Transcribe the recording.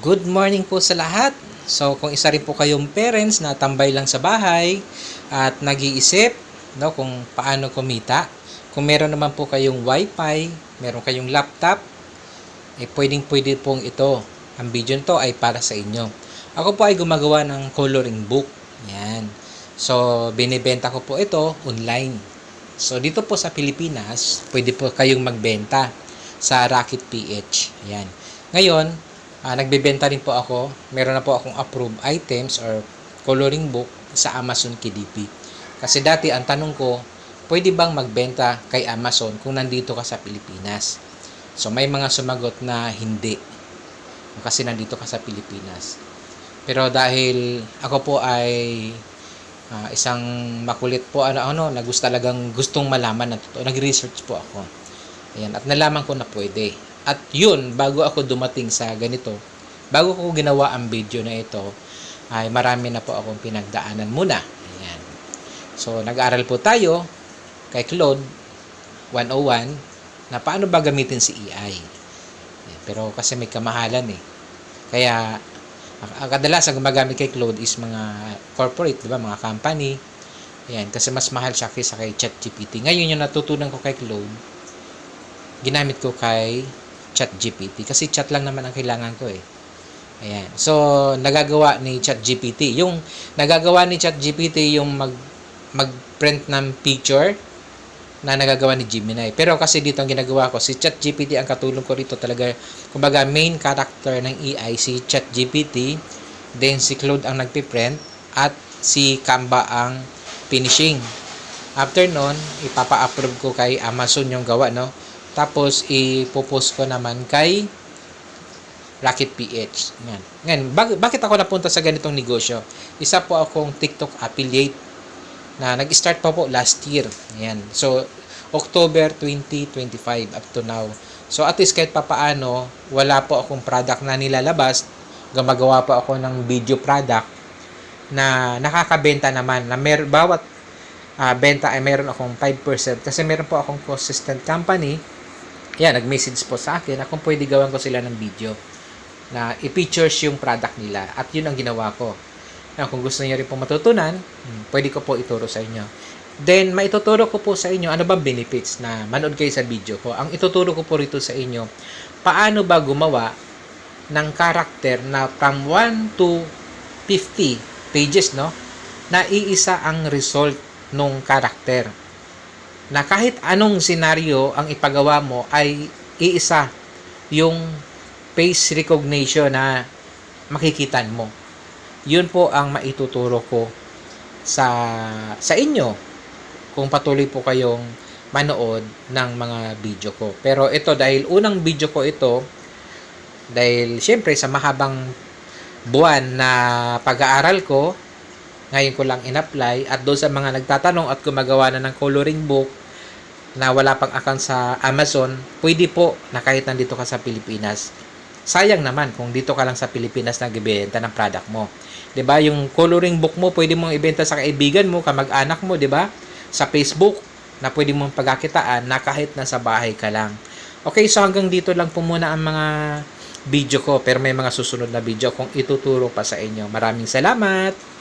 Good morning po sa lahat. So, kung isa rin po kayong parents na tambay lang sa bahay at nag-iisip, no, kung paano kumita, kung meron naman po kayong wifi, meron kayong laptop, pwedeng-pwede pong ito. Ang video nito ay para sa inyo. Ako po ay gumagawa ng coloring book. Yan. So, binibenta ko po ito online. So, dito po sa Pilipinas, pwede po kayong magbenta sa Rocket PH. Yan. Ngayon, nagbebenta rin po ako. Meron na po akong approved items or coloring book sa Amazon KDP. Kasi dati ang tanong ko, pwede bang magbenta kay Amazon kung nandito ka sa Pilipinas? So may mga sumagot na hindi. Kasi nandito ka sa Pilipinas. Pero dahil ako po ay isang makulit po na talagang gustong malaman na totoo. Nag-research po ako. Ayan, at nalaman ko na pwede. At yun, bago ako dumating sa ganito, bago ko ginawa ang video na ito, ay marami na po akong pinagdaanan muna. Ayan. So, nag-aaral po tayo kay Claude 101 na paano ba gamitin si AI. Ayan. Pero kasi may kamahalan eh. Kaya, kadalasan gumagamit kay Claude is mga corporate, diba? Mga company. Ayan. Kasi mas mahal siya kaysa kay ChatGPT. Ngayon yung natutunan ko kay Claude, ginamit ko kay ChatGPT kasi chat lang naman ang kailangan ko eh. Ayan. So, nagagawa ni ChatGPT. Yung nagagawa ni ChatGPT yung mag-print ng picture na nagagawa ni Gemini. Pero kasi dito ang ginagawa ko, si ChatGPT ang katulong ko rito talaga. Kumbaga, main character ng AI, si ChatGPT, then si Claude ang nagpiprint, at si Canva ang finishing. After nun, ipapa-approve ko kay Amazon yung gawa, no? Tapos, ipopost ko naman kay Rocket PH. Ngayon, bakit ako napunta sa ganitong negosyo? Isa po akong TikTok affiliate na nag-start pa po last year. Ayan. So, October 2025 up to now. So, at least kahit papaano, wala po akong product na nilalabas. Gumagawa po ako ng video product na nakakabenta naman. Na bawat benta ay meron akong 5%. Kasi meron po akong consistent company. Yan, nag-message po sa akin na kung pwede gawan ko sila ng video na i-features yung product nila. At yun ang ginawa ko. Kung gusto niyo rin po matutunan, pwede ko po ituro sa inyo. Then, maituturo ko po sa inyo ano bang benefits na manood kayo sa video ko. Ang ituturo ko po rito sa inyo, paano ba gumawa ng character na from 1 to 50 pages, no? Na iisa ang result nung character. Na kahit anong senaryo ang ipagawa mo ay iisa yung face recognition na makikita mo. Yun po ang maituturo ko sa inyo kung patuloy po kayong manood ng mga video ko. Pero ito, dahil unang video ko ito, dahil syempre sa mahabang buwan na pag-aaral ko, ngayon ko lang in-apply, at doon sa mga nagtatanong at gumagawa na ng coloring book na wala pang account sa Amazon, pwede po na kahit nandito ka sa Pilipinas. Sayang naman kung dito ka lang sa Pilipinas nagbebenta ng product mo. 'Di ba? Yung coloring book mo, pwede mong ibenta sa kaibigan mo, kamag-anak mo, 'di ba? Sa Facebook na pwede mong pagkakitaan na kahit nasa bahay ka lang. Okay, so hanggang dito lang po muna ang mga video ko, pero may mga susunod na video kung ituturo pa sa inyo. Maraming salamat.